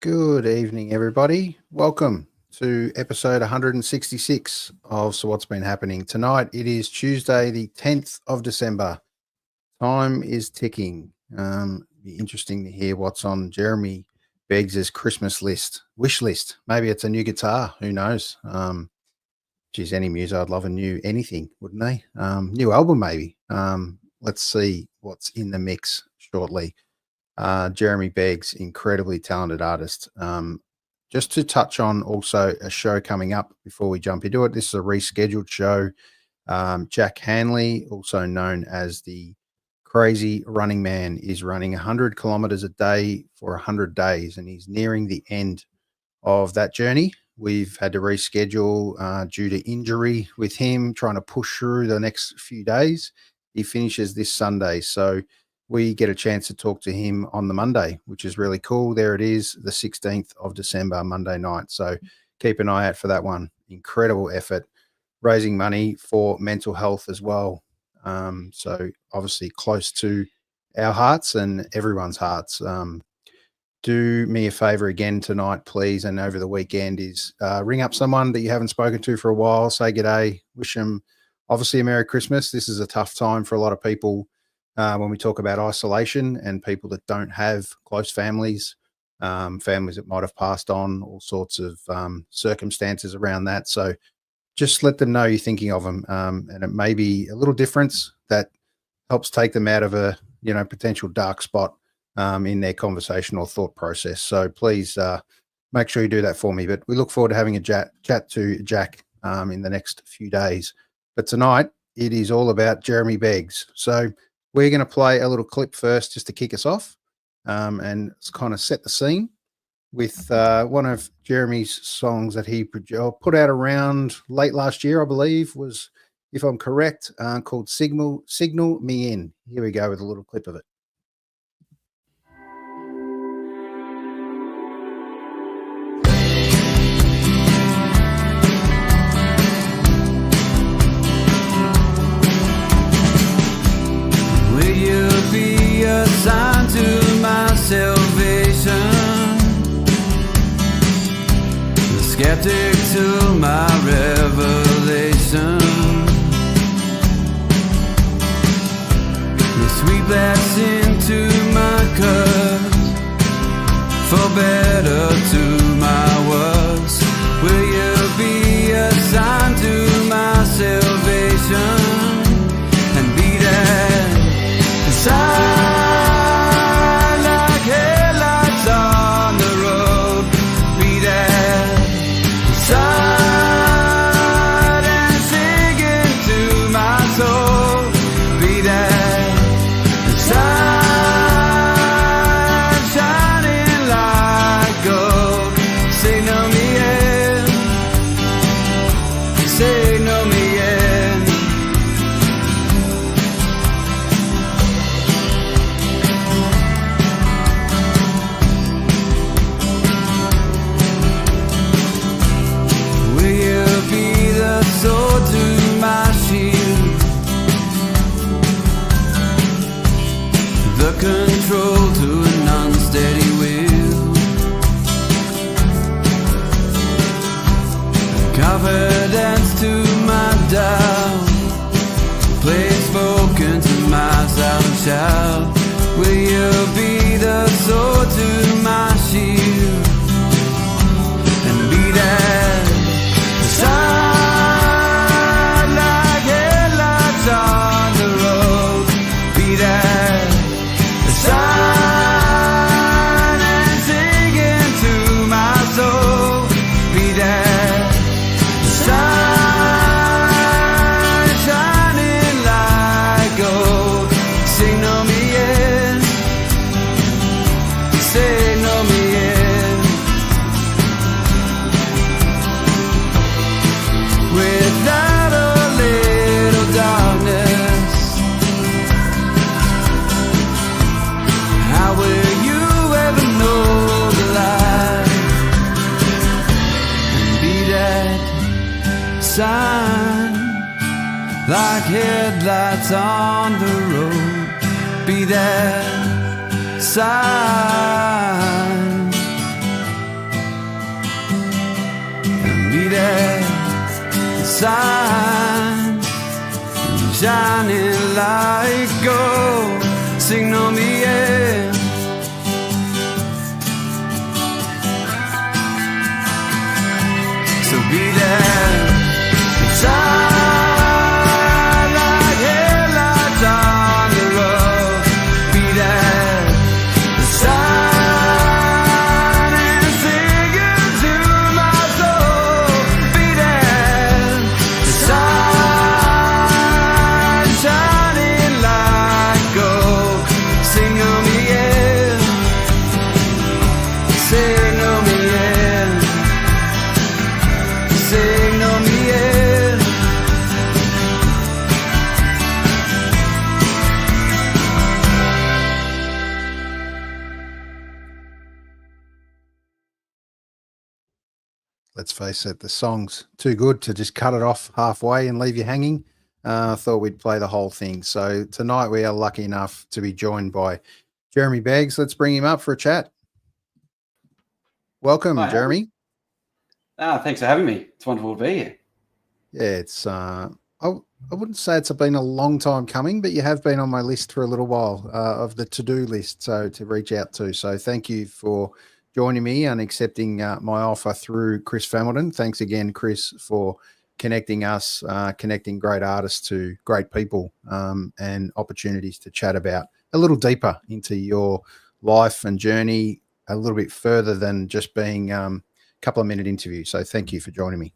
Good evening, everybody. Welcome to episode 166 of So What's Been Happening. Tonight, it is Tuesday, the 10th of December. Time is ticking. Be interesting to hear what's on Jeremy Beggs' Christmas list, wish list. Maybe it's a new guitar. Who knows? Geez, any music, I'd love a new anything, wouldn't they? New album, maybe. Let's see what's in the mix shortly. Jeremy Beggs, incredibly talented artist. Just to touch on also a show coming up before we jump into it. This is a rescheduled show. Jack Hanley, also known as the Crazy Running Man, is running 100 kilometers a day for 100 days, and he's nearing the end of that journey. We've had to reschedule due to injury with him, trying to push through the next few days. He finishes this Sunday, so we get a chance to talk to him on the Monday, which is really cool. There it is, the 16th of December, Monday night. So keep an eye out for that one. Incredible effort, raising money for mental health as well. So obviously close to our hearts and everyone's hearts. Do me a favor again tonight, please, and over the weekend is ring up someone that you haven't spoken to for a while, say good day, wish them obviously a Merry Christmas. This is a tough time for a lot of people. When we talk about isolation and people that don't have close families, families that might have passed on, all sorts of circumstances around that. So just let them know you're thinking of them, and it may be a little difference that helps take them out of a potential dark spot in their conversation or thought process. So please make sure you do that for me. But we look forward to having a chat to Jack in the next few days. But tonight it is all about Jeremy Beggs. So we're going to play a little clip first just to kick us off and kind of set the scene with one of Jeremy's songs that he put out around late last year, I believe, was, if I'm correct, called Signal Me In. Here we go with a little clip of it. A sign to my salvation, the skeptic to my revelation, the sweet blessing to my curse, for better to my worse. Will you be a sign to my salvation and be there beside? Control to an unsteady wheel, confidence to my doubt, place spoken to my silent shout. Will you be the sword to my shield and be there beside, like headlights on the road, be there sign, like headlights on the road, be that sign. sun, shining like gold, signal me in. So be there, starlight headlights on the road. Be there, the sun is singing to my soul. Be there, the sun shining like gold. Signal me in, signal me in, signal me in. Let's face it, the song's too good to just cut it off halfway and leave you hanging. I thought we'd play the whole thing. So tonight we are lucky enough to be joined by Jeremy Beggs. Let's bring him up for a chat. Welcome, Hi, Jeremy. thanks for having me. It's wonderful to be here. Yeah, it's I wouldn't say it's been a long time coming, but you have been on my list for a little while of the to-do list, so to reach out to. So thank you for joining me and accepting my offer through Chris Familton. Thanks again, Chris, for connecting us, connecting great artists to great people, and opportunities to chat about a little deeper into your life and journey, a little bit further than just being couple of minute interview. So thank you for joining me.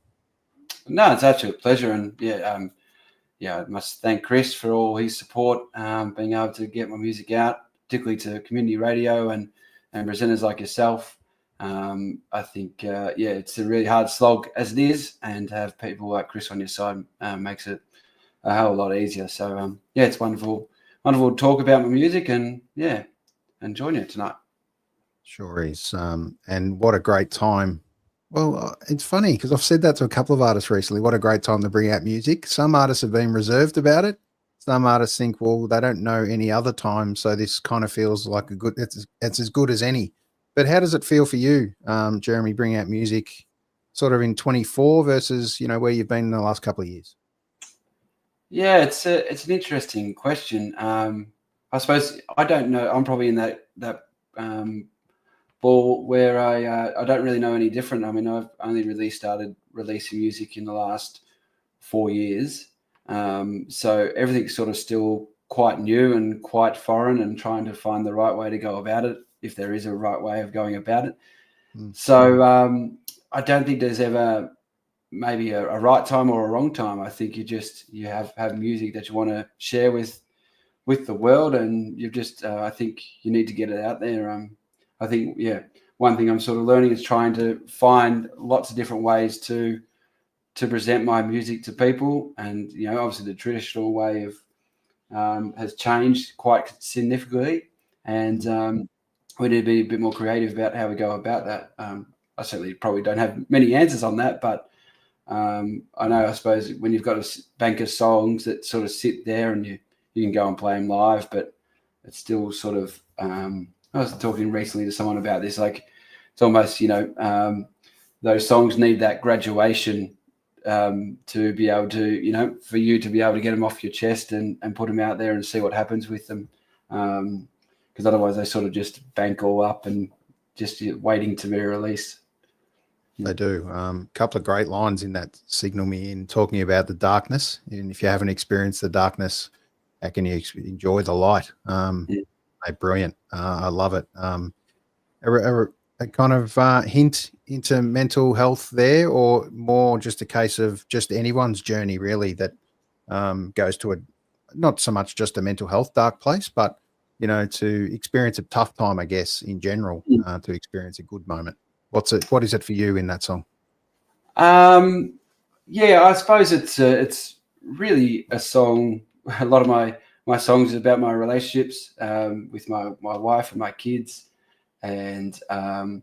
No, it's actually a pleasure, and I must thank Chris for all his support, being able to get my music out, particularly to community radio and presenters like yourself. I think it's a really hard slog as it is, and to have people like Chris on your side makes it a hell of a lot easier. So it's wonderful to talk about my music and join you tonight. Sure is. And what a great time. Well, it's funny because I've said that to a couple of artists recently. What a great time to bring out music. Some artists have been reserved about it. Some artists think, well, they don't know any other time, so this kind of feels like it's as good as any. But how does it feel for you, Jeremy, bringing out music sort of in 24 versus, where you've been in the last couple of years? Yeah, it's an interesting question. I suppose I don't know. I'm probably in that ball where I don't really know any different. I mean, I've only really started releasing music in the last 4 years. So everything's sort of still quite new and quite foreign, and trying to find the right way to go about it, if there is a right way of going about it. So I don't think there's ever maybe a right time or a wrong time. I think you have music that you want to share with the world, and you've just I think you need to get it out there. I think one thing I'm sort of learning is trying to find lots of different ways to present my music to people, and obviously the traditional way of has changed quite significantly, and we need to be a bit more creative about how we go about that. I certainly probably don't have many answers on that, but I suppose when you've got a bank of songs that sort of sit there and you can go and play them live, but it's still sort of I was talking recently to someone about this, like it's almost those songs need that graduation to be able to for you to be able to get them off your chest and put them out there and see what happens with them, because otherwise they sort of just bank all up and just waiting to be released. They do. Couple of great lines in that Signal Me In, talking about the darkness. And if you haven't experienced the darkness, how can you enjoy the light? Brilliant. I love it. A kind of hint into mental health there, or more just a case of just anyone's journey really that goes to not so much just a mental health dark place, but to experience a tough time, I guess, in general, to experience a good moment. What is it for you in that song? I suppose it's really a song. A lot of my songs is about my relationships with my wife and my kids, and I've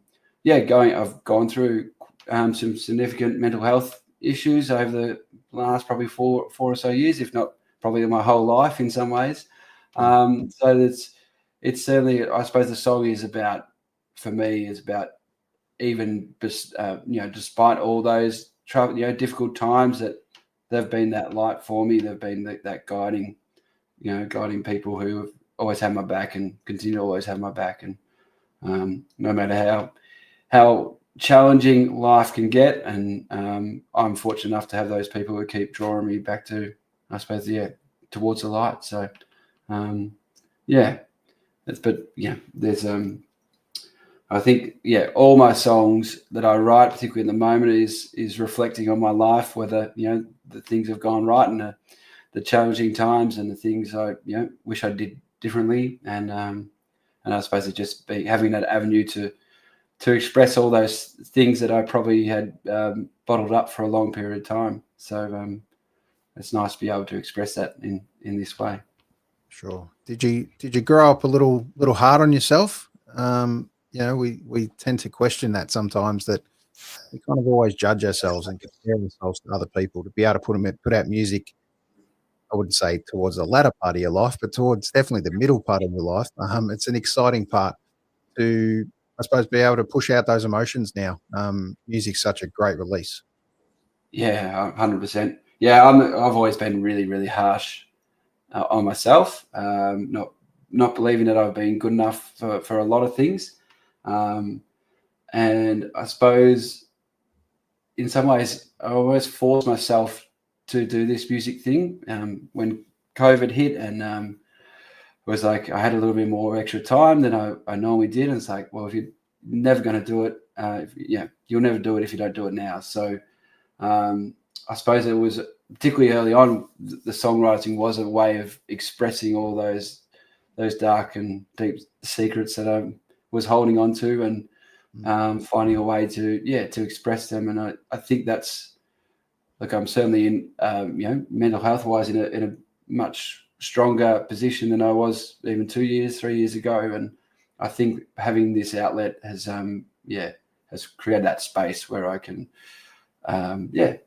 gone through some significant mental health issues over the last probably four or so years, if not probably my whole life in some ways. So it's certainly, I suppose the song is about, for me, is about even despite all those difficult times that they've been that light for me. They've been that guiding, guiding people who have always had my back and continue to always have my back. And no matter how challenging life can get, and I'm fortunate enough to have those people who keep drawing me back to, I suppose, towards the light. So there's I think all my songs that I write, particularly in the moment, is reflecting on my life, whether the things have gone right and the challenging times and the things I wish I did differently, and I suppose it just be having that avenue to express all those things that I probably had bottled up for a long period of time. So it's nice to be able to express that in this way. Sure. Did you grow up a little hard on yourself? We tend to question that sometimes, that we kind of always judge ourselves and compare ourselves to other people. To be able to put out music, I wouldn't say towards the latter part of your life, but towards definitely the middle part of your life. It's an exciting part to, I suppose, be able to push out those emotions now. Music's such a great release. Yeah, 100%. Yeah, I've always been really, really harsh on myself, not believing that I've been good enough for a lot of things. And I suppose in some ways I always forced myself to do this music thing. When COVID hit and it was like I had a little bit more extra time than I normally did. And it's like, well, if you're never going to do it, you'll never do it if you don't do it now. So I suppose it was particularly early on, the songwriting was a way of expressing all those dark and deep secrets that I was holding on to, and finding a way to express them. And I think that's, like, I'm certainly in mental health wise in a much stronger position than I was even 2 years, 3 years ago. And I think having this outlet has created that space where I can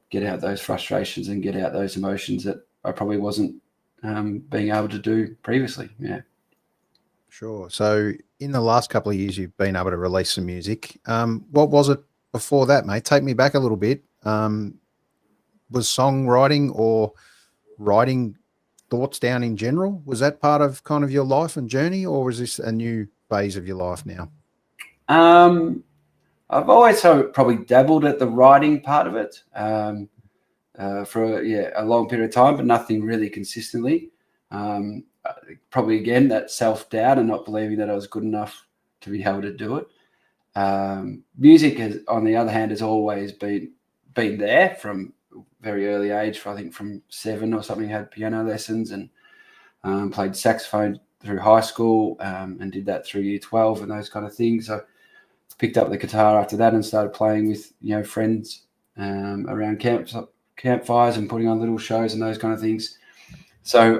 get out those frustrations and get out those emotions that I probably wasn't being able to do previously. Yeah. Sure. So in the last couple of years, you've been able to release some music. What was it before that, mate? Take me back a little bit. Was songwriting or writing thoughts down in general, was that part of kind of your life and journey, or was this a new phase of your life now? I've always probably dabbled at the writing part of it for a long period of time, but nothing really consistently. Probably again that self-doubt and not believing that I was good enough to be able to do it. Music has, on the other hand, has always been there from very early age. I think from 7 or something, had piano lessons and played saxophone through high school and did that through year 12 and those kind of things. So picked up the guitar after that and started playing with friends around campfires and putting on little shows and those kind of things. So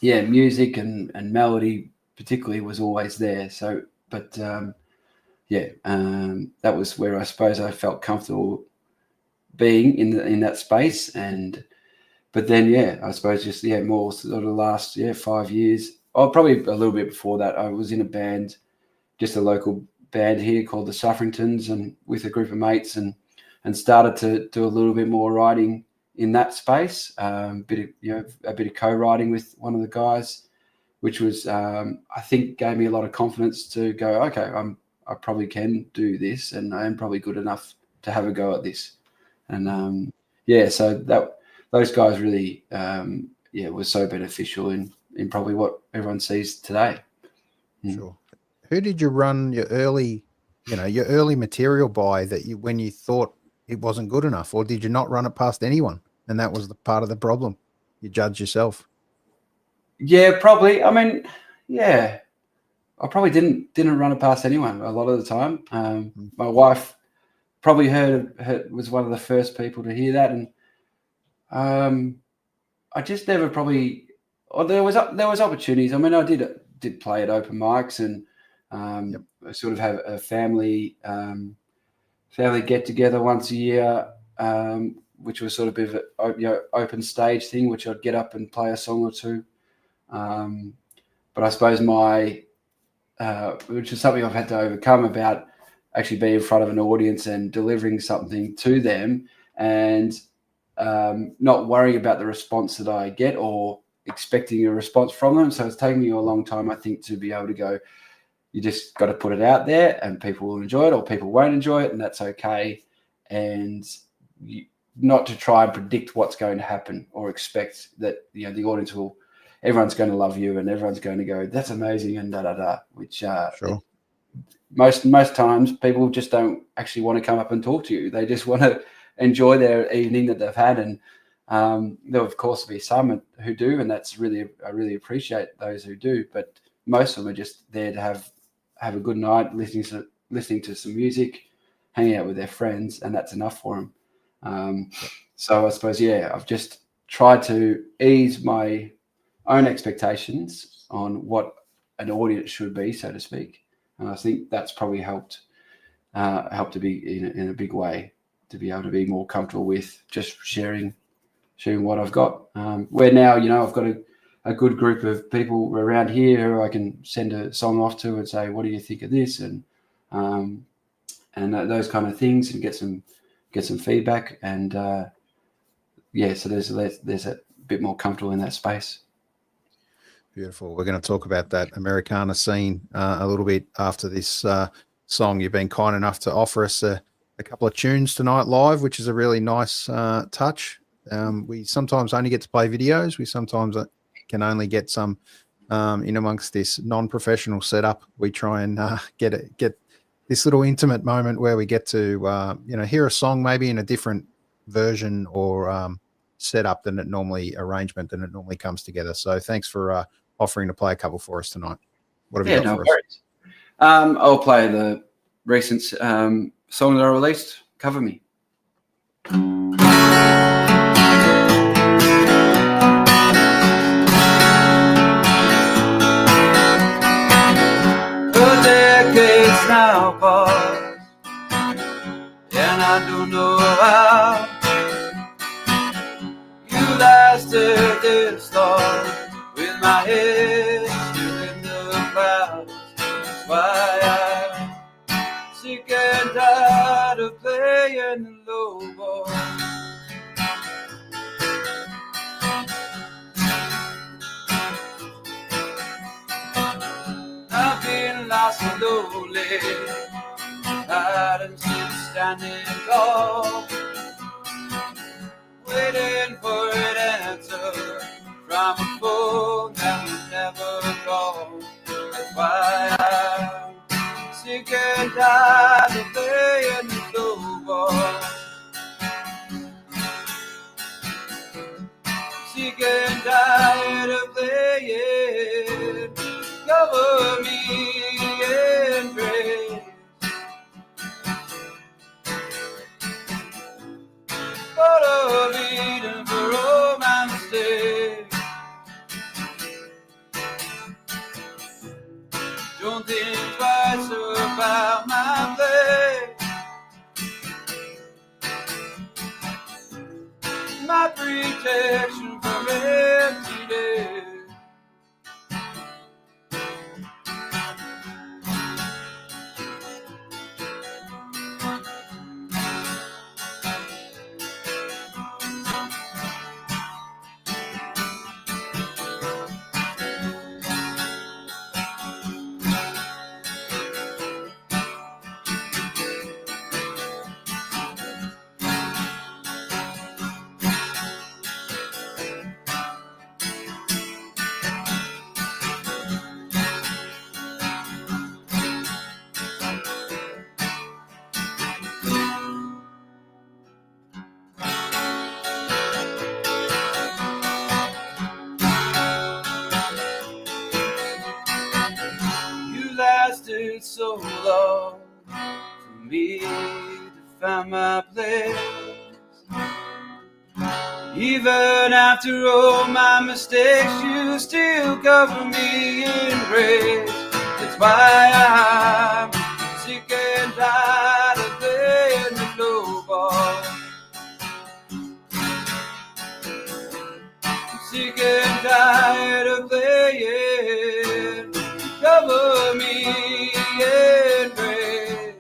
music and melody particularly was always there. So, but that was where I suppose I felt comfortable being in that space. But then I suppose just more sort of the last 5 years, or probably a little bit before that, I was in a band, just a local band here called the Sufferingtons, and with a group of mates, and started to do a little bit more writing in that space, a bit of co-writing with one of the guys, which was I think gave me a lot of confidence to go, okay, I probably can do this, and I am probably good enough to have a go at this. And so that those guys really was so beneficial in probably what everyone sees today. Sure. Who did you run your early material by that when you thought it wasn't good enough, or did you not run it past anyone? And that was the part of the problem. You judge yourself. Yeah, probably. I mean, I probably didn't run it past anyone a lot of the time. My wife probably was one of the first people to hear that, and I just never probably. Or there was opportunities. I mean, I did play at open mics, and I sort of have a family get together once a year, which was sort of a bit of a open stage thing, which I'd get up and play a song or two. But I suppose which is something I've had to overcome, about actually being in front of an audience and delivering something to them, and not worrying about the response that I get or expecting a response from them. So it's taken me a long time, I think, to be able to go, you just got to put it out there and people will enjoy it or people won't enjoy it, and that's okay. And not to try and predict what's going to happen or expect that, you know, the audience will, everyone's going to love you and everyone's going to go, that's amazing and da-da-da, which Sure. most times people just don't actually want to come up and talk to you. They just want to enjoy their evening that they've had. And there'll of course be some who do, and that's really, I really appreciate those who do, but most of them are just there to have a good night, listening to some music, hanging out with their friends, and that's enough for them. So I suppose, yeah, I've just tried to ease my own expectations on what an audience should be, so to speak. And I think that's probably helped to be in a big way, to be able to be more comfortable with just sharing what I've got. Where now, you know, I've got a good group of people around here who I can send a song off to and say, what do you think of this? And those kind of things, and get some feedback. And so there's a bit more comfortable in that space. Beautiful. We're going to talk about that Americana scene a little bit after this song. You've been kind enough to offer us a couple of tunes tonight live, which is a really nice touch. We sometimes only get to play videos. We sometimes can only get some in amongst this non-professional setup. We try and get this little intimate moment where we get to hear a song maybe in a different version or setup than it normally comes together. So thanks for offering to play a couple for us tonight. What have you got for us? I'll play the recent song that I released, Cover Me. Decades now past, and I don't know how you lasted this long, with my head still in the clouds. That's why I'm sick and tired of playing the low ball. I've been lost and lonely, hiding since standing tall, waiting for an answer from a phone that will never call. That's why I'm sick and tired of playing the low ball. Sick and tired of playing. Cover me in grace. Photo Eden for all my mistakes. Don't think twice about my play. My protection from empty days. So long for me to find my place. Even after all my mistakes, you still cover me in grace. That's why I'm sick and tired of playing the low ball. Sick and tired of playing. Cover me in grace.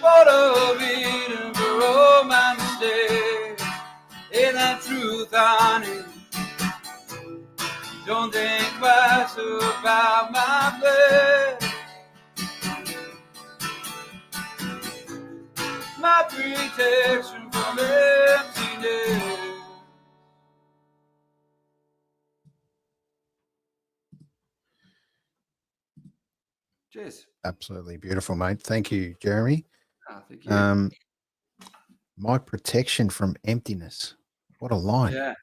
Photo truth, honey. Don't think much about my flesh. My protection from emptiness. Cheers. Absolutely beautiful, mate. Thank you, Jeremy. Thank you. My protection from emptiness. What a line. Yeah.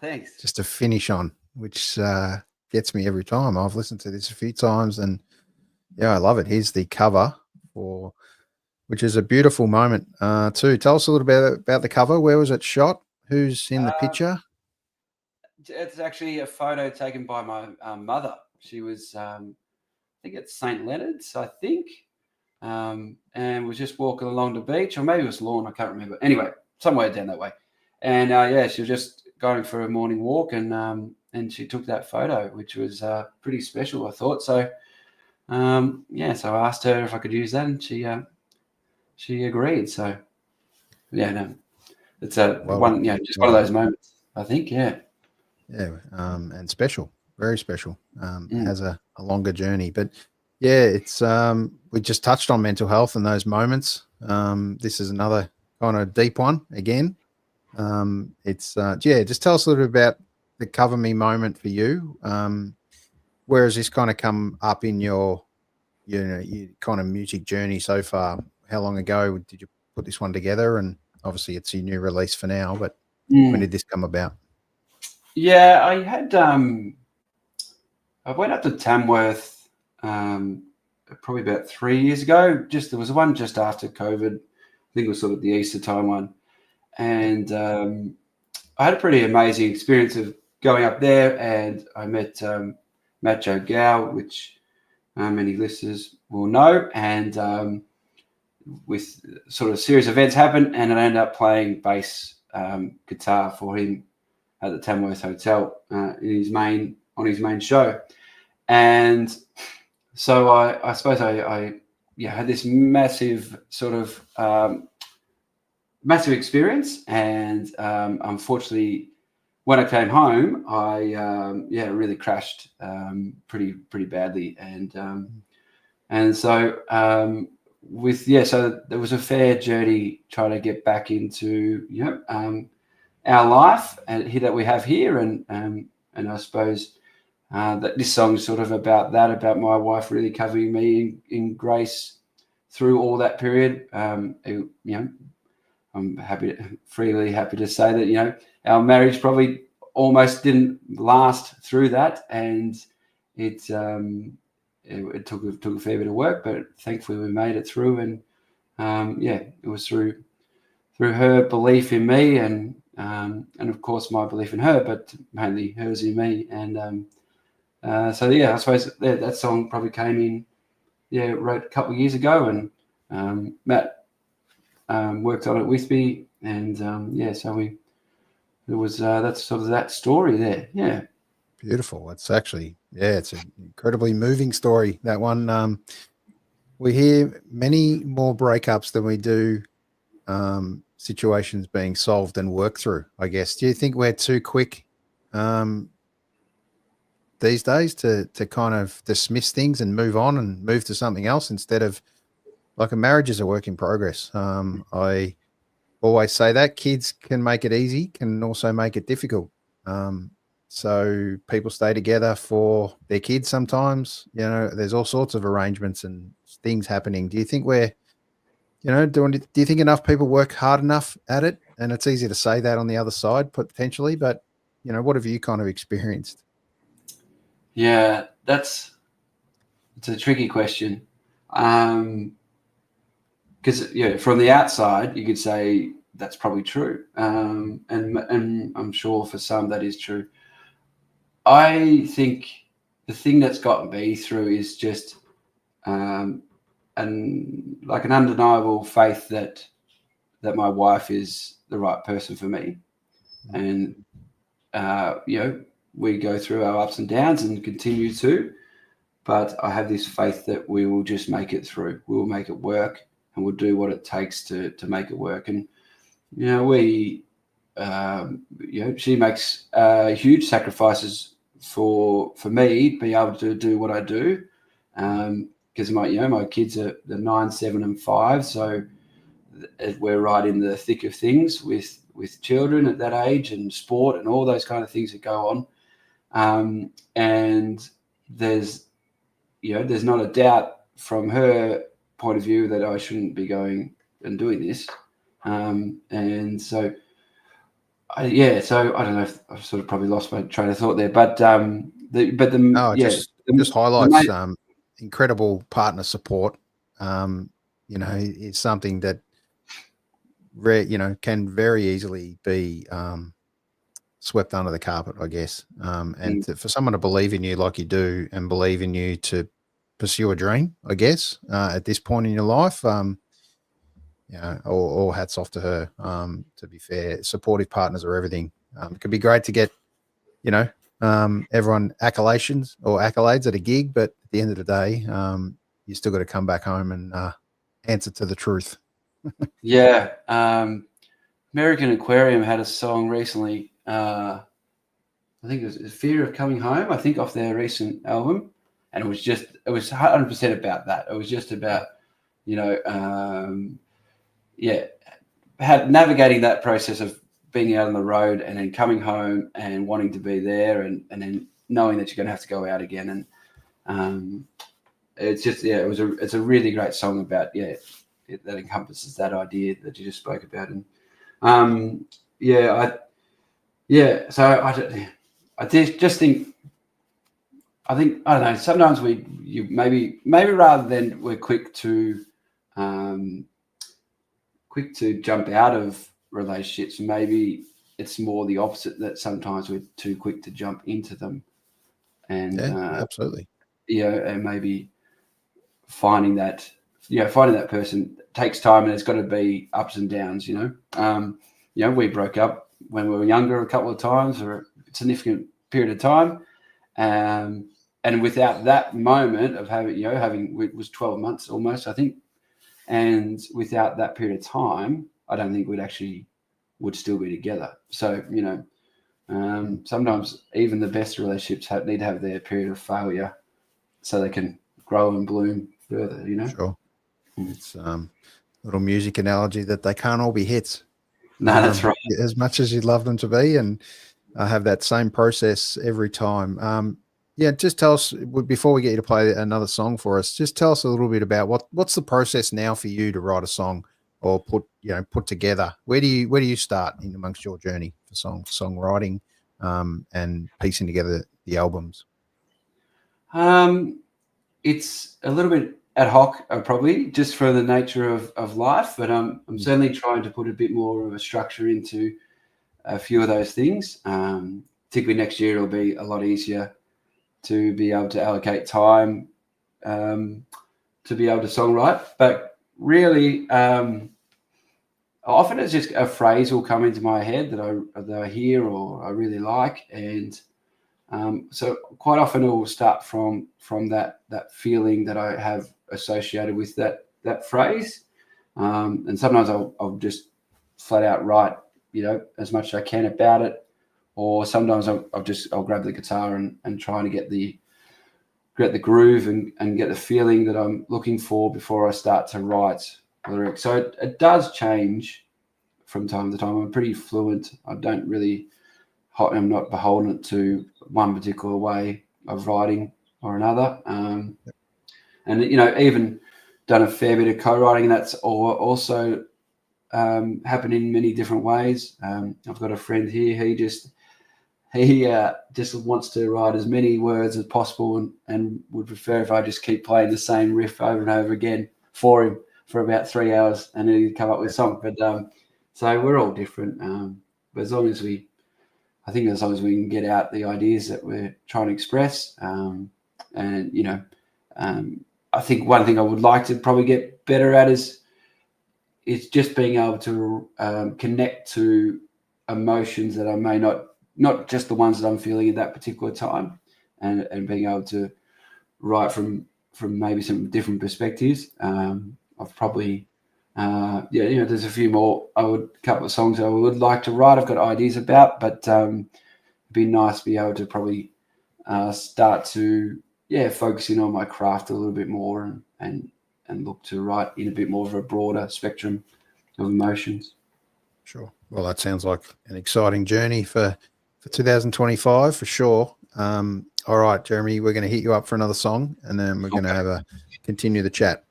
Thanks. Just to finish on, which gets me every time. I've listened to this a few times, and yeah, I love it. Here's the cover for, which is a beautiful moment too. Tell us a little bit about the cover. Where was it shot? Who's in the picture? It's actually a photo taken by my mother. She was, I think it's St. Leonard's, I think, and was just walking along the beach, or maybe it was Lawn, I can't remember. Anyway, somewhere down that way. And yeah, she was just going for a morning walk, and she took that photo, which was pretty special, I thought. So yeah, so I asked her if I could use that, and she agreed. So yeah, no, it's one, yeah, just one of those moments, I think. Yeah. Yeah, and special, very special. Has a longer journey, but yeah, it's we just touched on mental health and those moments. This is another kind of deep one again. It's yeah, just tell us a little bit about the Cover Me moment for you. Where has this kind of come up in your your kind of music journey so far? How long ago did you put this one together? And obviously it's your new release for now, but when did this come about? Yeah, I had I went up to Tamworth probably about 3 years ago. Just there was one just after COVID. I think it was sort of the Easter time one, and I had a pretty amazing experience of going up there, and I met Matt Joe Gow, which many listeners will know, and with sort of a series of events happened, and I ended up playing bass guitar for him at the Tamworth Hotel on his main show. And so I suppose I had this massive sort of massive experience, and unfortunately when I came home I really crashed pretty badly, and so so there was a fair journey trying to get back into our life and that we have here, and I suppose that this song is sort of about that, about my wife really covering me in grace through all that period. I'm freely happy to say that our marriage probably almost didn't last through that, and it took a fair bit of work, but thankfully we made it through, and it was through her belief in me, and of course my belief in her, but mainly hers in me. And so yeah, I suppose that song probably came in, wrote a couple of years ago, and Matt worked on it with me, and so that's sort of that story there. Yeah. Beautiful. It's actually, it's an incredibly moving story, that one. We hear many more breakups than we do situations being solved and worked through, I guess. Do you think we're too quick these days to kind of dismiss things and move on and move to something else, instead of, like, a marriage is a work in progress? I always say that kids can make it easy, can also make it difficult. So people stay together for their kids sometimes. There's all sorts of arrangements and things happening. Do you think we're do you think enough people work hard enough at it? And it's easy to say that on the other side, potentially, but what have you kind of experienced? Yeah, it's a tricky question. Because from the outside you could say that's probably true, and I'm sure for some that is true. I think the thing that's gotten me through is just an undeniable faith that my wife is the right person for me, and we go through our ups and downs and continue to, but I have this faith that we will just make it through. We will make it work, and we'll do what it takes to make it work. And we she makes huge sacrifices for me to be able to do what I do, because my kids are 9, 7, and 5, so we're right in the thick of things with children at that age and sport and all those kind of things that go on, and there's not a doubt from her point of view that I shouldn't be going and doing this, and so. So I don't know if I've sort of probably lost my train of thought there, but just highlights incredible partner support. It's something that can very easily be swept under the carpet, I guess. For someone to believe in you like you do, and believe in you to pursue a dream, I guess, at this point in your life. All hats off to her. To be fair, supportive partners are everything. It could be great to get, everyone accolades at a gig, but at the end of the day, you still got to come back home and answer to the truth. Yeah. American Aquarium had a song recently. I think it was Fear of Coming Home, I think, off their recent album. And it was 100% about that. It was just about, navigating that process of being out on the road and then coming home and wanting to be there, and then knowing that you're going to have to go out again. And it's just, it's a really great song about, that encompasses that idea that you just spoke about. And so I just think, I don't know, sometimes maybe rather than we're quick to jump out of relationships, maybe it's more the opposite, that sometimes we're too quick to jump into them. And absolutely. And maybe finding that person takes time, and it's got to be ups and downs. We broke up when we were younger a couple of times for a significant period of time, and without that moment of having it was 12 months almost, I think. And without that period of time, I don't think would still be together. So, sometimes even the best relationships need to have their period of failure so they can grow and bloom further, Sure. It's little music analogy that they can't all be hits. No, that's right. As much as you'd love them to be, and have that same process every time. Just tell us, before we get you to play another song for us, just tell us a little bit about what's the process now for you to write a song or put together. Where do you start in amongst your journey for songwriting, and piecing together the albums? It's a little bit ad hoc, probably just for the nature of life, but I'm certainly trying to put a bit more of a structure into a few of those things. Particularly next year, it'll be a lot easier to be able to allocate time to be able to songwrite. But really, often it's just a phrase will come into my head that I hear or I really like, and so quite often it will start from that feeling that I have associated with that phrase, and sometimes I'll just flat out write as much as I can about it. Or sometimes I'll grab the guitar and try to get the groove and get the feeling that I'm looking for before I start to write lyrics. So it does change from time to time. I'm pretty fluent. I'm not beholden to one particular way of writing or another. And even done a fair bit of co-writing. That's also happened in many different ways. I've got a friend here. He just wants to write as many words as possible, and would prefer if I just keep playing the same riff over and over again for him for about 3 hours, and then he'd come up with a song. But so we're all different. But as long as we can get out the ideas that we're trying to express, I think one thing I would like to probably get better at is just being able to connect to emotions that I may not just the ones that I'm feeling at that particular time, and being able to write from maybe some different perspectives. I've probably there's a few more. Couple of songs I would like to write. I've got ideas about, but it'd be nice to be able to probably start to focusing on my craft a little bit more and look to write in a bit more of a broader spectrum of emotions. Sure. Well, that sounds like an exciting journey for 2025 for sure. All right, Jeremy, we're going to hit you up for another song, and then we're going to continue the chat.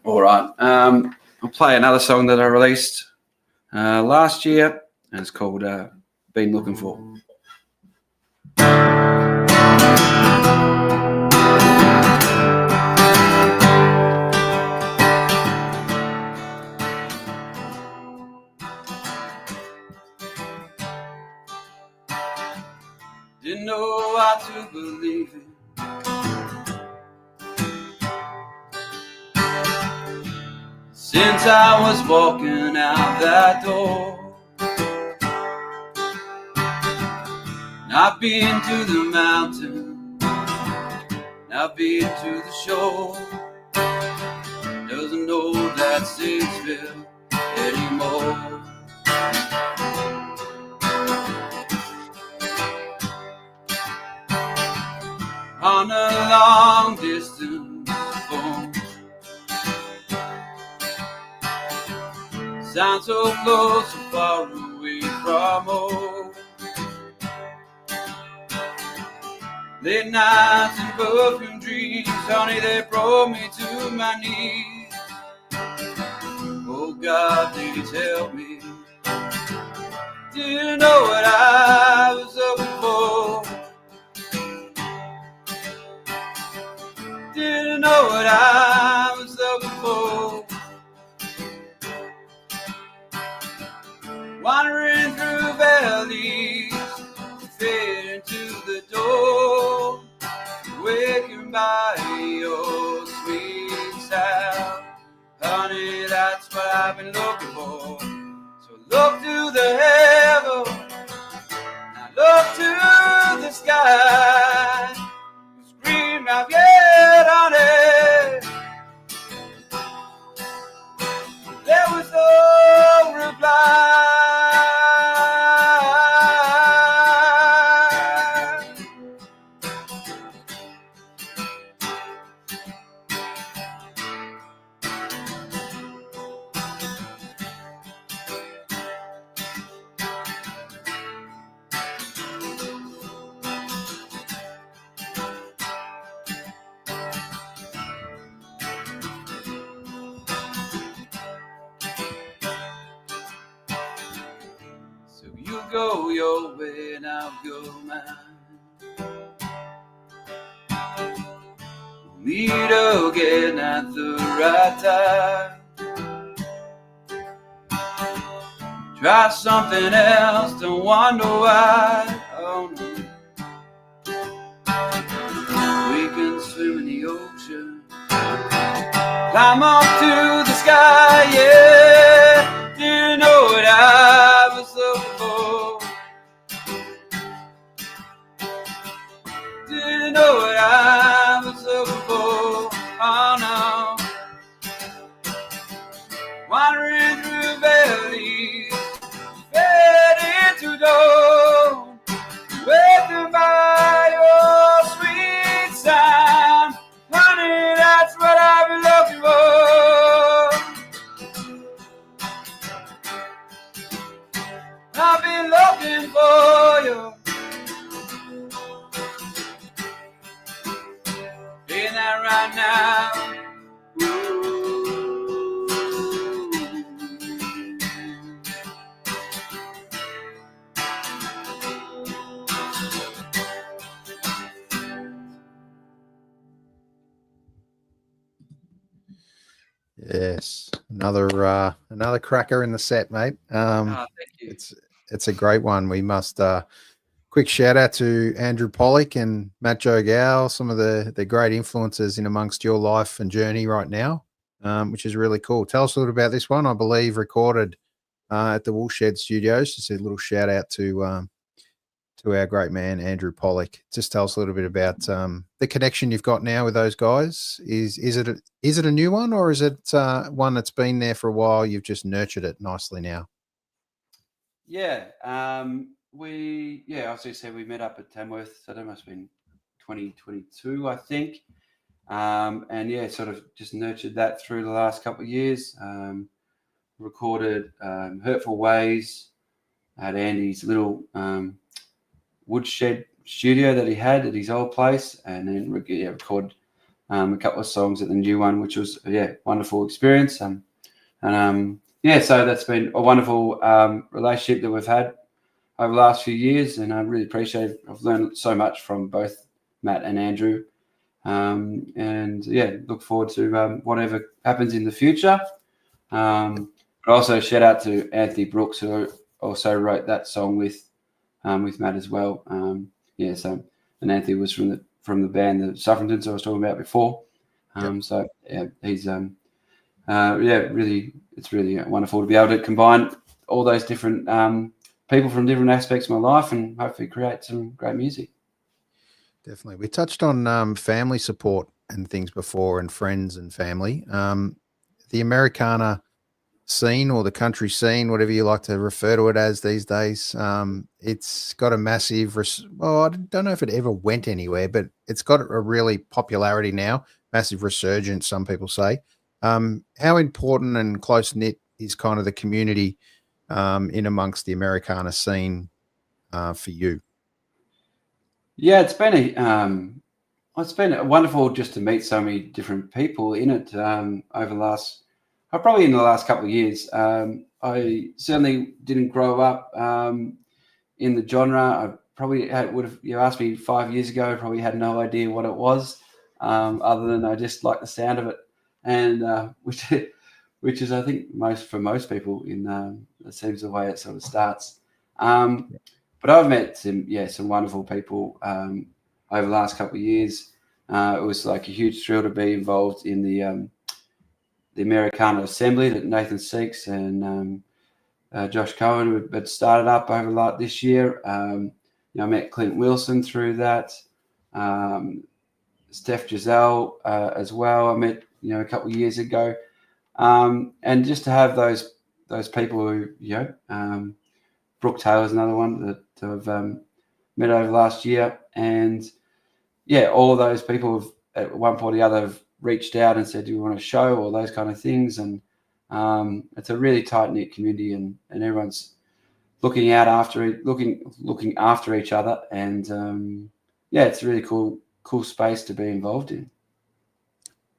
All right. I'll play another song that I released last year, and it's called Been Looking For. Didn't know what to believe in. Since I was walking out that door, I've been to the mountain, I've been to the shore. Doesn't know that Isbell anymore. On a long distance phone, sound so close, so far away from home. Late nights and perfume dreams, honey, they brought me to my knees. Oh God, please help me. Didn't know what I was looking for. Didn't know what I was looking for. Wandering through valleys, fade into the door, waking by your sweet sound. Honey, that's what I've been looking for. So look to the heaven, now look to the sky. Scream out, yeah, honey. There was no reply. You go your way and I'll go mine. We'll meet again at the right time. Try something else, don't wonder why. Oh no. We can swim in the ocean, climb up to the sky, yeah. Didn't know what I was looking for. Didn't know what I was looking for. Oh no. Wandering through valleys, fed into dawn, waking by your sweet sound. Honey, that's what I've been looking for. I've been looking for you. Ain't that right now? Yes, another cracker in the set, mate. Thank you. It's a great one. We must quick shout out to Andrew Pollock and Matt Joe Gow, some of the great influences in amongst your life and journey right now, which is really cool. Tell us a little about this one. I believe recorded at the Woolshed Studios. Just a little shout out to to our great man Andrew Pollock. Just tell us a little bit about the connection you've got now with those guys. Is it a new one, or is it one that's been there for a while? You've just nurtured it nicely now. Yeah, as you said, we met up at Tamworth, so that must have been 2022, I think. And yeah, sort of just nurtured that through the last couple of years. Recorded Hurtful Ways at Andy's little woodshed studio that he had at his old place, and then recorded a couple of songs at the new one, which was wonderful experience. So that's been a wonderful relationship that we've had over the last few years, and I really appreciate it. I've learned so much from both Matt and Andrew, look forward to whatever happens in the future. But also shout out to Anthony Brooks, who also wrote that song with Matt as well. And Anthony was from the band the Suffringtons I was talking about before. So yeah, he's really, it's really wonderful to be able to combine all those different people from different aspects of my life and hopefully create some great music. Definitely. We touched on family support and things before, and friends and family. The Americana scene, or the country scene, whatever you like to refer to it as these days, it's got a massive, I don't know if it ever went anywhere, but it's got a really popularity now, massive resurgence, some people say. How important and close-knit is kind of the community in amongst the Americana scene for you? Yeah, it's been wonderful just to meet so many different people in it over the last, probably in the last couple of years. I certainly didn't grow up in the genre. I probably would have, you asked me 5 years ago, probably had no idea what it was, other than I just like the sound of it, and which is I think for most people it seems the way it sort of starts. But I've met some wonderful people over the last couple of years. It was like a huge thrill to be involved in the Americana Assembly that Nathan Seeks and Josh Cohen had started up over this year. I met Clint Wilson through that. Steph Giselle as well. I met a couple of years ago, and just to have those people who Brooke Taylor's another one that I've met over the last year, and all of those people have at one point or the other have reached out and said, "Do you want a show?" or those kind of things, and it's a really tight knit community, and everyone's looking after each other, and it's a really cool space to be involved in.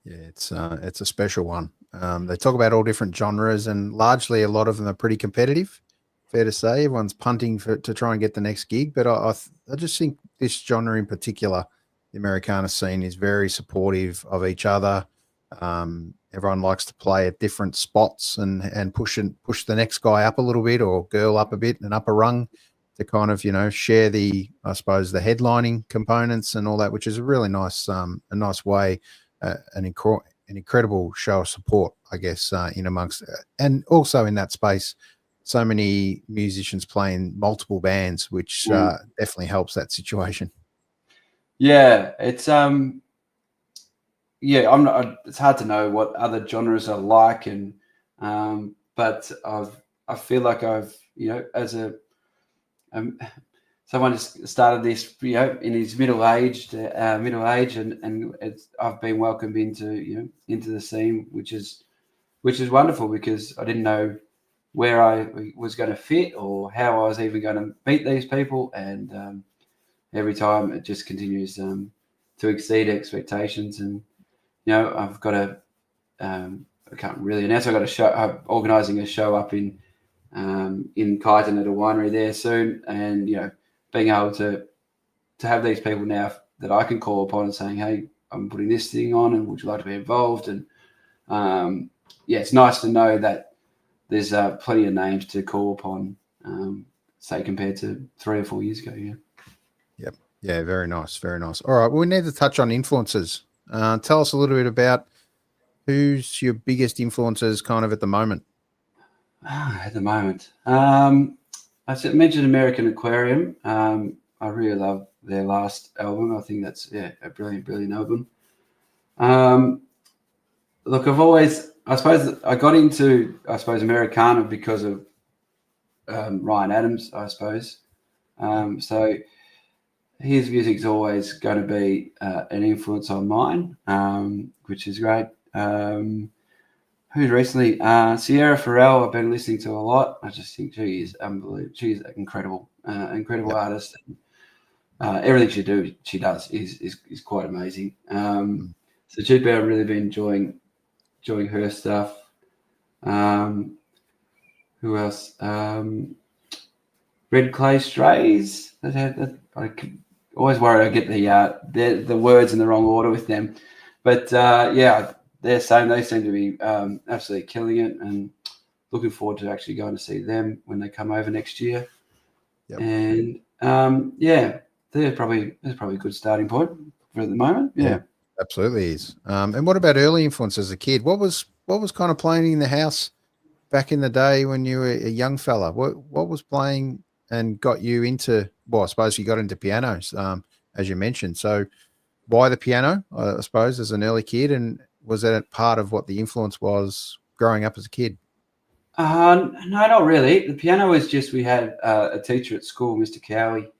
Yeah, it's a special one. They talk about all different genres, and largely a lot of them are pretty competitive. Fair to say, everyone's punting to try and get the next gig. But I just think this genre in particular, the Americana scene, is very supportive of each other. Everyone likes to play at different spots and push the next guy up a little bit, or girl up a bit and up a rung, to kind of share the headlining components and all that, which is a really nice way, an incredible show of support, I guess, in amongst, and also in that space, so many musicians playing multiple bands, which definitely helps that situation. Yeah, it's it's hard to know what other genres are like, and but I feel like I've as a someone just started this in his middle age, and I've been welcomed into the scene, which is wonderful, because I didn't know where I was going to fit or how I was even going to meet these people, and every time it just continues to exceed expectations. And I've got I can't really announce. I've got a show. I'm organising a show up in Kyneton at a winery there soon, and being able to have these people now that I can call upon and saying, "Hey, I'm putting this thing on, and would you like to be involved?" And it's nice to know that there's plenty of names to call upon, say, compared to 3 or 4 years ago. Yep. Yeah, very nice, very nice. All right, well, we need to touch on influences. Tell us a little bit about who's your biggest influences kind of at the moment. At the moment, I mentioned American Aquarium. I really love their last album. I think that's a brilliant album. Look, I suppose I got into Americana because of Ryan Adams, I suppose. So his music's always going to be an influence on mine, which is great. Who's recently? Sierra Farrell, I've been listening to a lot. I just think she is unbelievable. She's an incredible artist. Everything she does is quite amazing. So I've really been enjoying her stuff. Who else? Red Clay Strays. I always worry I get the words in the wrong order with them, but they seem to be absolutely killing it, and looking forward to actually going to see them when they come over next year. Yep. And that's probably a good starting point for the moment. Yeah, absolutely is. And what about early influence as a kid? What was kind of playing in the house back in the day when you were a young fella? What was playing and got you into? Well, I suppose you got into pianos, as you mentioned. So why the piano? I suppose as an early kid, and was that part of what the influence was growing up as a kid? No, not really. The piano was just, we had a teacher at school, Mr. Cowie,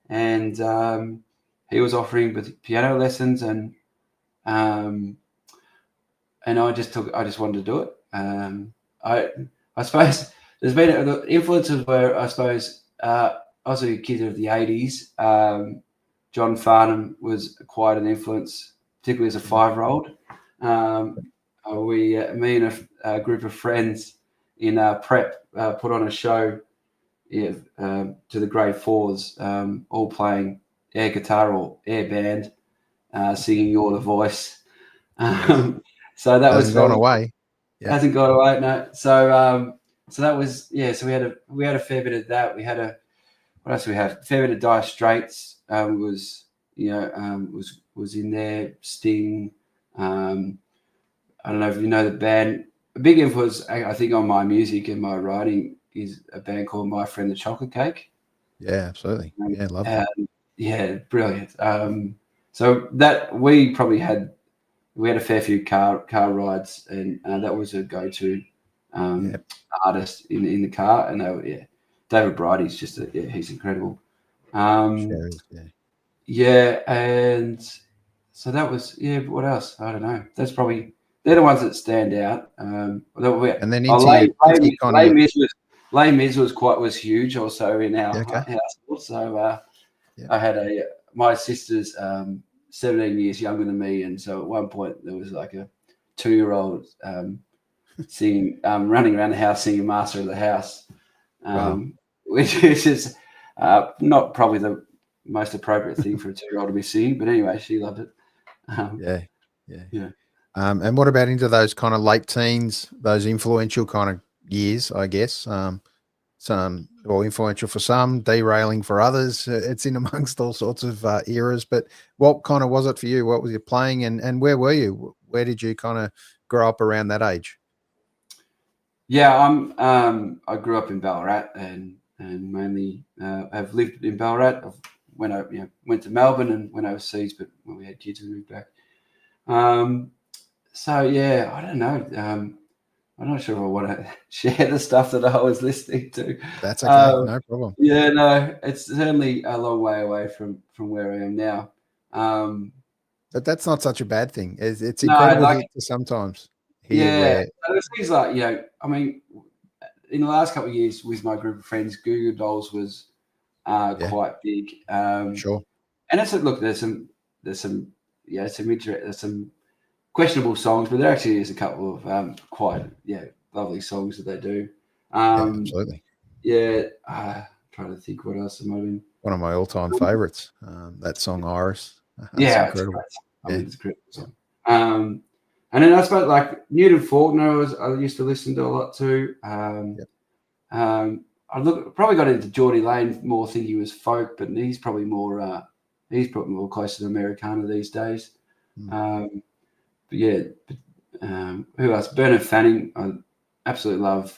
and he was offering piano lessons, and I just wanted to do it. I suppose there's been the influences where I suppose I was a kid of the 80s. John Farnham was quite an influence, particularly as a 5-year-old. Me and a group of friends in prep put on a show to the grade 4s, all playing air guitar or air band, singing You're the Voice. So that hasn't gone away. Yeah. Hasn't gone away, no. So that was, so we had a fair bit of that. We had what else we have? A fair bit of Dire Straits was in there. Sting. I don't know if you know the band. A big influence, I think, on my music and my writing is a band called My Friend the Chocolate Cake. Yeah, absolutely. Yeah, love that. Yeah, brilliant. So that we had a fair few car rides, and that was a go-to artist in the car. And David Bridie's just he's incredible. Sure is, and so that was what else? I don't know. That's probably, they're the ones that stand out. And then Les Mis was huge also in our household. So I had my sister's 17 years younger than me, and so at one point there was like a 2-year-old singing, running around the house singing "Master of the House," which is just not probably the most appropriate thing for a 2-year-old to be singing, but anyway, she loved it. And what about into those kind of late teens, those influential kind of years, I guess? Influential for some, derailing for others. It's in amongst all sorts of eras. But what kind of was it for you? What was you playing, and where were you? Where did you kind of grow up around that age? Yeah, I grew up in Ballarat, and mainly have lived in Ballarat. When I went to Melbourne and went overseas, but when we had kids, we moved back. So yeah, I don't know. I'm not sure if I want to share the stuff that I was listening to. That's okay, no problem. Yeah, no, it's certainly a long way away from where I am now. But that's not such a bad thing. It's incredible to sometimes hear there's things like, I mean, in the last couple of years with my group of friends, Goo Goo Dolls was quite big. Sure. And there's some questionable songs, but there actually is a couple of quite lovely songs that they do. Absolutely. Yeah, trying to think what else it might have been. One of my all-time favorites, that song Iris. That's incredible. It's a great song. And then I suppose like Newton Faulkner I used to listen to a lot too. I probably got into Geordie Lane more, thinking he was folk, but he's probably more close to Americana these days. Who else? Bernard Fanning, I absolutely love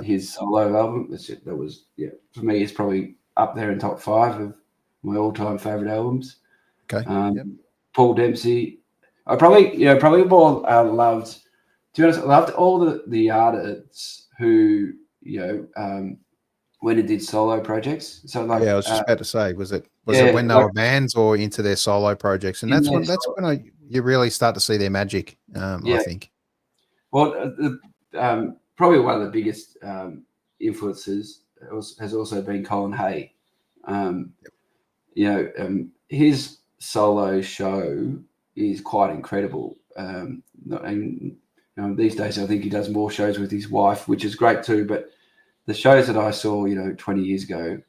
his solo album. That was for me, it's probably up there in top 5 of my all-time favorite albums. Okay. Yep. Paul Dempsey. I probably more loved. To be honest, I loved all the artists who when it did solo projects. So like, Yeah, I was just about to say, was it yeah, when they like were bands or into their solo projects? And in that's their when you really start to see their magic. I yeah. think. Well, probably one of the biggest influences has also been Colin Hay. His solo show is quite incredible. These days, I think he does more shows with his wife, which is great too. But the shows that I saw, 20 years ago,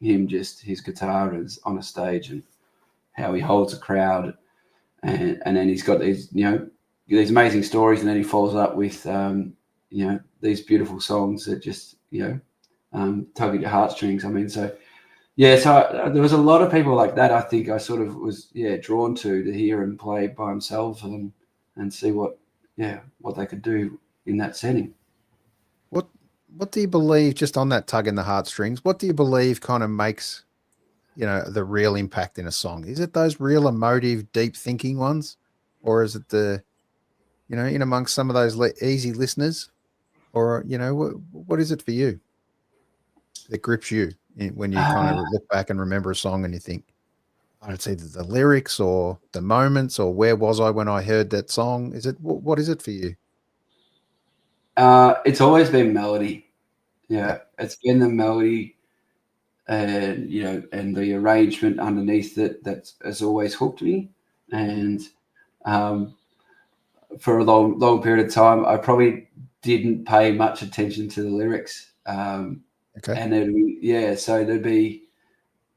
his guitar is on a stage and how he holds a crowd, and then he's got these, these amazing stories, and then he follows up with, these beautiful songs that just, tug at your heartstrings. I mean, so there was a lot of people like that. I think I sort of was, drawn to hear him play by himself and see what they could do in that setting. What do you believe, just on that tug in the heartstrings, what do you believe kind of makes, the real impact in a song? Is it those real emotive, deep thinking ones? Or is it in amongst some of those easy listeners? Or, what is it for you that grips you when you kind of look back and remember a song and you think, oh, it's either the lyrics or the moments or where was I when I heard that song? What is it for you? It's always been melody. Yeah, it's been the melody and and the arrangement underneath it that has always hooked me. And for a long period of time, I probably didn't pay much attention to the lyrics. Okay. And so there'd be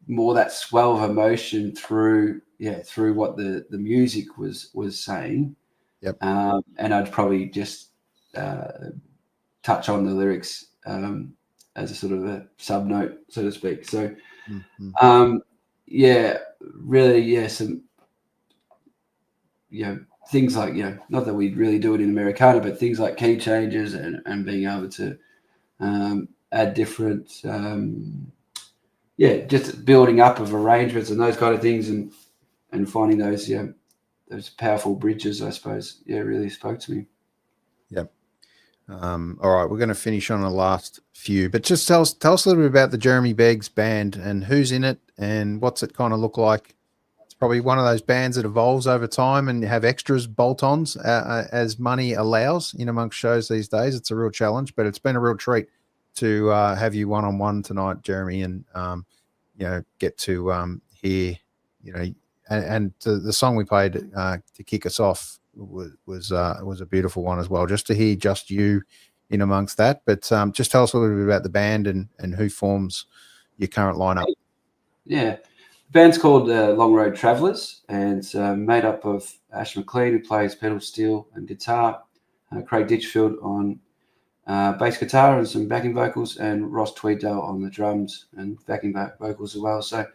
more that swell of emotion through what the music was saying. Yep. And I'd probably just touch on the lyrics as a sort of a sub note, so to speak. So, really, some, things like, not that we really do it in Americana, but things like key changes and being able to add different, just building up of arrangements and those kind of things, and finding those, those powerful bridges, I suppose, really spoke to me. Yep. All right, we're going to finish on the last few, but just tell us a little bit about the Jeremy Beggs band and who's in it and what's it kind of look like. It's probably one of those bands that evolves over time and have extras, bolt-ons as money allows in amongst shows these days. It's a real challenge, but it's been a real treat to have you one-on-one tonight, Jeremy, and get to hear, and the song we played to kick us off was a beautiful one as well, just to hear just you in amongst that. But just tell us a little bit about the band and who forms your current lineup. Yeah, the band's called Long Road Travellers, and it's made up of Ash McLean, who plays pedal steel and guitar, Craig Ditchfield on bass guitar and some backing vocals, and Ross Tweeddale on the drums and backing vocals as well. So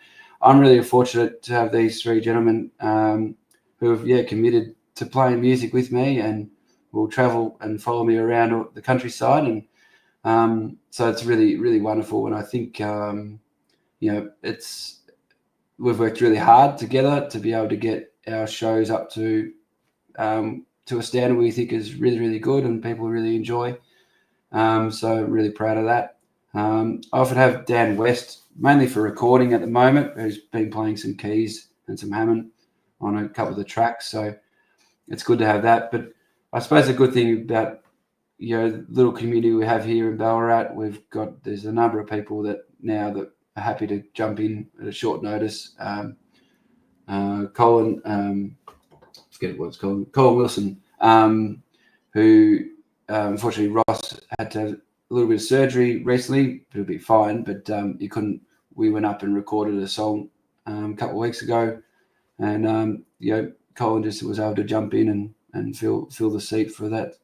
I'm really fortunate to have these three gentlemen who have committed to playing music with me and will travel and follow me around the countryside. And so it's really, really wonderful. And I think, we've worked really hard together to be able to get our shows up to a standard we think is really, really good and people really enjoy. So really proud of that. I often have Dan West, mainly for recording at the moment, who's been playing some keys and some Hammond on a couple of the tracks. So it's good to have that. But I suppose the good thing about, the little community we have here in Ballarat, there's a number of people that are happy to jump in at a short notice. Colin, forget what it's called, Colin Wilson, who unfortunately Ross had to have a little bit of surgery recently. It'll be fine, but he couldn't. We went up and recorded a song a couple of weeks ago, and Colin just was able to jump in and fill the seat for that.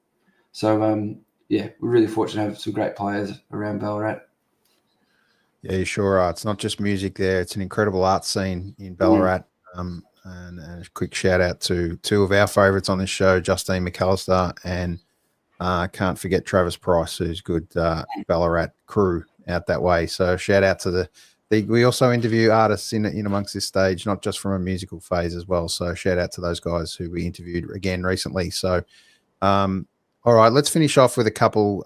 So we're really fortunate to have some great players around Ballarat. Yeah, you sure are. It's not just music there. It's an incredible art scene in Ballarat. And a quick shout out to two of our favourites on this show, Justine McAllister and can't forget Travis Price, who's good Ballarat crew out that way. So shout out to We also interview artists in amongst this stage, not just from a musical phase as well. So shout out to those guys who we interviewed again recently. So, all right, let's finish off with a couple,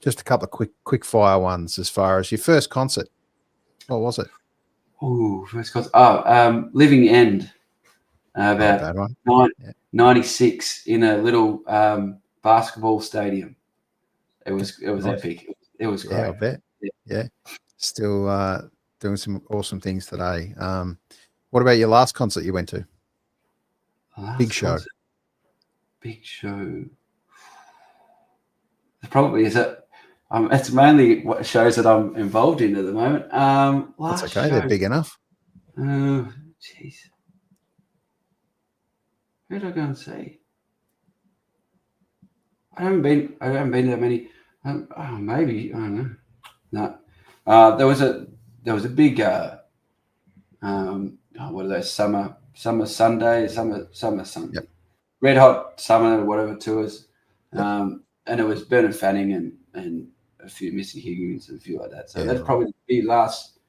just a couple of quick fire ones. As far as your first concert, what was it? Oh, first concert. Oh, Living End. Not a About bad one. 96 in a little basketball stadium. It was Nice. epic. It was great. Yeah, I bet. Yeah. Still doing some awesome things today. What about your last concert you went to? Big show. Big show. Probably is it. It's mainly what shows that I'm involved in at the moment. That's okay. They're big enough. Oh, jeez. Who did I go and see? I haven't been to that many. Maybe I don't know. No, there was a big. What are those summer Sunday, summer Sunday, Yep. Red Hot Summer, whatever tours, and it was Bernard Fanning and a few Missy Higgins and a few like that. So that's probably the last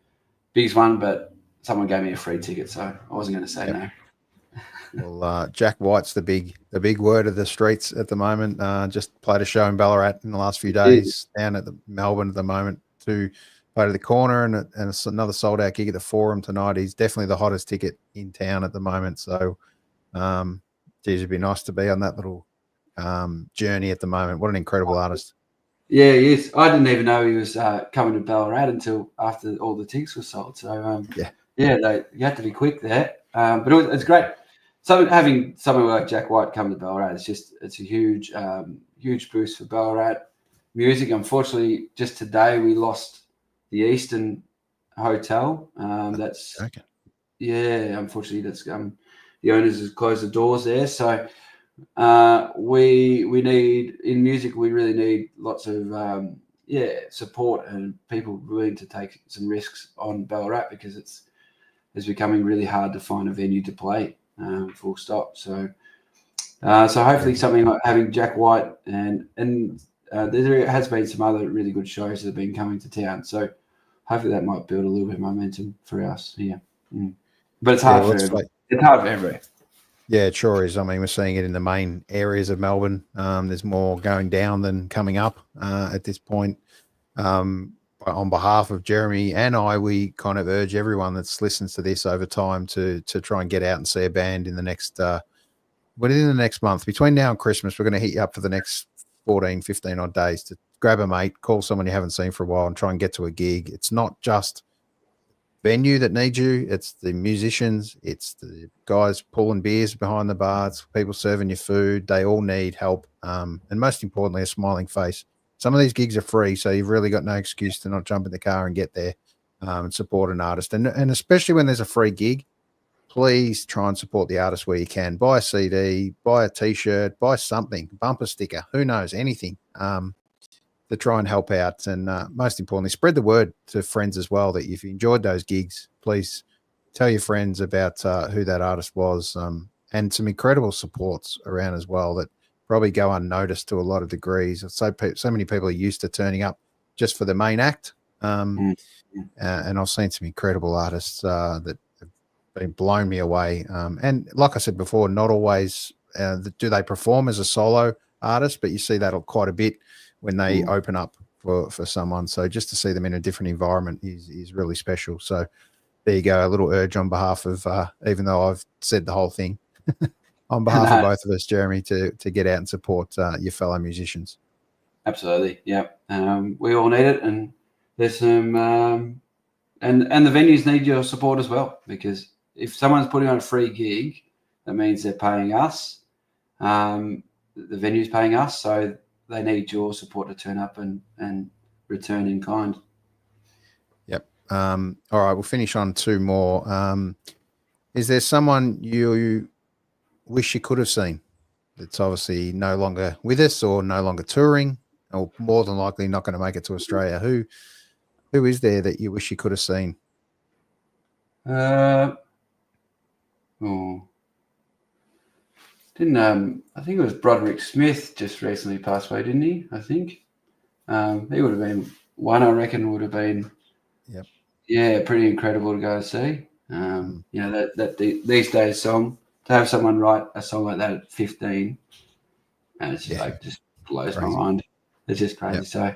biggest one. But someone gave me a free ticket, so I wasn't going to say no. Well, Jack White's the big word of the streets at the moment. Just played a show in Ballarat in the last few days, down at the Melbourne at the moment to play to the corner, and it's another sold out gig at the Forum tonight. He's definitely the hottest ticket in town at the moment. So, geez, it'd be nice to be on that little journey at the moment. What an incredible artist! Yeah, yes. I didn't even know he was coming to Ballarat until after all the tickets were sold. So you had to be quick there. But it's great. So having someone like Jack White come to Ballarat, it's a huge boost for Ballarat music. Unfortunately, just today we lost the Eastern Hotel. Unfortunately that's the owners have closed the doors there. So we need in music. We really need lots of support and people willing to take some risks on Ballarat because it's becoming really hard to find a venue to play. Full stop. So hopefully something like having Jack White and there has been some other really good shows that have been coming to town. So hopefully that might build a little bit of momentum for us here. But it's hard for everybody. It's hard for everybody. Yeah, it sure is. I mean, we're seeing it in the main areas of Melbourne. There's more going down than coming up at this point. On behalf of Jeremy and I, we kind of urge everyone that listens to this over time to try and get out and see a band in the next within the next month. Between now and Christmas, we're going to hit you up for the next 14, 15 odd days to grab a mate, call someone you haven't seen for a while and try and get to a gig. It's not just venue that needs you, it's the musicians, it's the guys pulling beers behind the bars, people serving you food. They all need help, and most importantly, a smiling face. Some of these gigs are free, so you've really got no excuse to not jump in the car and get there and support an artist. And especially when there's a free gig, please try and support the artist where you can. Buy a CD, buy a T-shirt, buy something, bumper sticker, who knows, anything to try and help out. And most importantly, spread the word to friends as well that if you enjoyed those gigs, please tell your friends about who that artist was, and some incredible supports around as well that probably go unnoticed to a lot of degrees. So many people are used to turning up just for the main act. And I've seen some incredible artists that have been blown me away. And like I said before, not always do they perform as a solo artist, but you see that quite a bit when they open up for someone. So just to see them in a different environment is really special. So there you go, a little urge on behalf of, even though I've said the whole thing, on behalf of both of us, Jeremy, to get out and support your fellow musicians. Absolutely, yeah. We all need it, and there's some, and the venues need your support as well, because if someone's putting on a free gig, that means they're paying us. The venue's paying us, so they need your support to turn up and return in kind. Yep. All right, we'll finish on two more. Is there someone you wish you could have seen that's obviously no longer with us or no longer touring or more than likely not going to make it to Australia? Who is there that you wish you could have seen? I think it was Broderick Smith just recently passed away, didn't he? I think he would have been one. I reckon would have been Yep. Yeah, pretty incredible to go see. You know, these days song, to have someone write a song like that at 15, and it's just like just blows my Crazy. mind. It's just crazy. Yep. So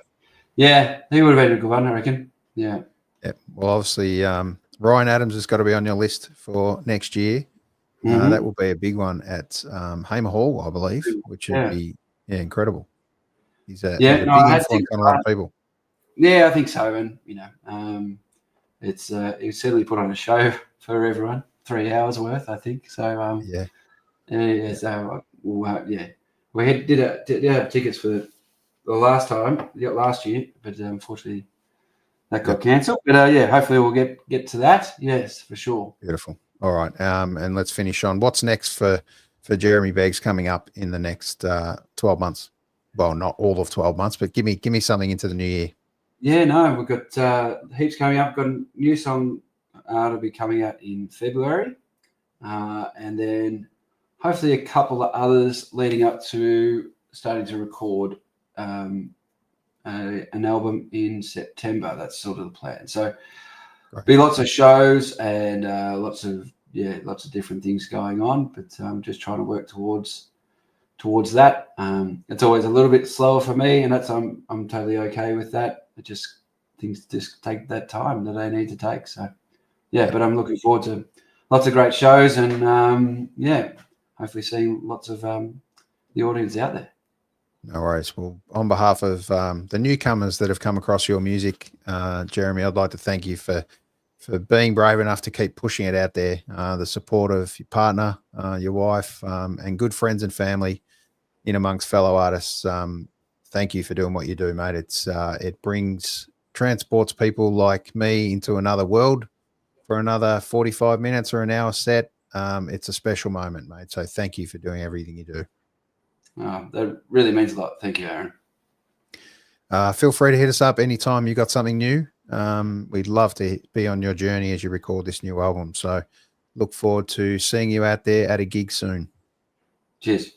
yeah, he would have been a good one, I reckon. Yeah. Yep. Well, obviously, Ryan Adams has got to be on your list for next year. That will be a big one at Hamer Hall, I believe, which would be incredible. He's a big influence on a lot of people. Yeah, I think so. And you know, it's he certainly put on a show for everyone, 3 hours worth, I think. So so we did have tickets for the last time, last year, but unfortunately that got cancelled. But hopefully we'll get to that. Yes, for sure. Beautiful. All right, and let's finish on what's next for Jeremy Beggs coming up in the next 12 months. Well, not all of 12 months, but give me something into the new year. Yeah, no, we've got heaps coming up. Got a new song to be coming out in February, and then hopefully a couple of others leading up to starting to record an album in September. That's sort of the plan. So be lots of shows and lots of different things going on. But I'm just trying to work towards that. It's always a little bit slower for me, and that's I'm totally okay with that. Things just take that time that they need to take. So but I'm looking forward to lots of great shows and hopefully seeing lots of the audience out there. No worries. Well, on behalf of the newcomers that have come across your music, Jeremy, I'd like to thank you for being brave enough to keep pushing it out there. The support of your partner, your wife, and good friends and family in amongst fellow artists. Thank you for doing what you do, mate. It transports people like me into another world for another 45 minutes or an hour set. It's a special moment, mate. So thank you for doing everything you do. That really means a lot. Thank you, Aaron. Feel free to hit us up anytime you got something new. We'd love to be on your journey as you record this new album. So look forward to seeing you out there at a gig soon. Cheers.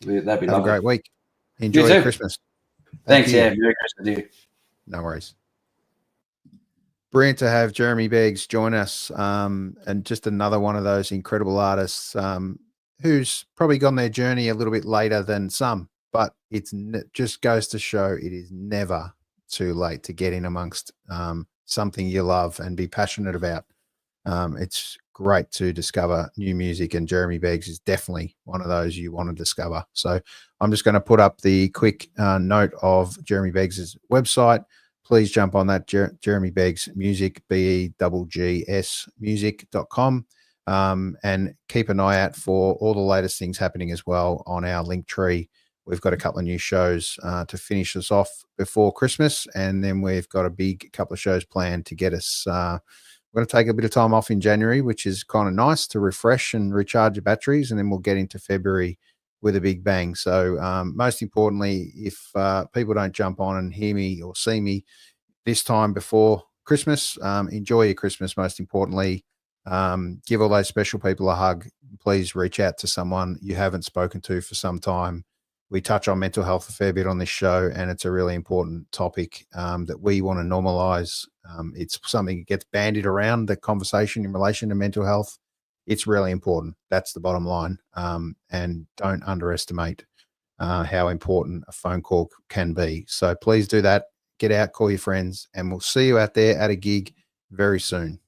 That'd be Have lovely. a great week. Enjoy your Christmas. Thanks. Yeah, Merry Christmas to you. No worries. Brilliant to have Jeremy Beggs join us, and just another one of those incredible artists who's probably gone their journey a little bit later than some, but just goes to show it is never too late to get in amongst something you love and be passionate about. It's great to discover new music, and Jeremy Beggs is definitely one of those you want to discover. So I'm just going to put up the quick note of Jeremy Beggs' website. Please jump on that, Jeremy Beggs Music, BEGGS music.com, and keep an eye out for all the latest things happening as well on our link tree. We've got a couple of new shows to finish us off before Christmas, and then we've got a big couple of shows planned to get us. We're going to take a bit of time off in January, which is kind of nice to refresh and recharge your batteries, and then we'll get into February with a big bang. So most importantly, if people don't jump on and hear me or see me this time before Christmas, enjoy your Christmas. Most importantly, give all those special people a hug. Please reach out to someone you haven't spoken to for some time. We touch on mental health a fair bit on this show, and it's a really important topic that we want to normalize. It's something that gets bandied around the conversation in relation to mental health. It's really important. That's the bottom line. And don't underestimate how important a phone call can be. So please do that. Get out, call your friends, and we'll see you out there at a gig very soon.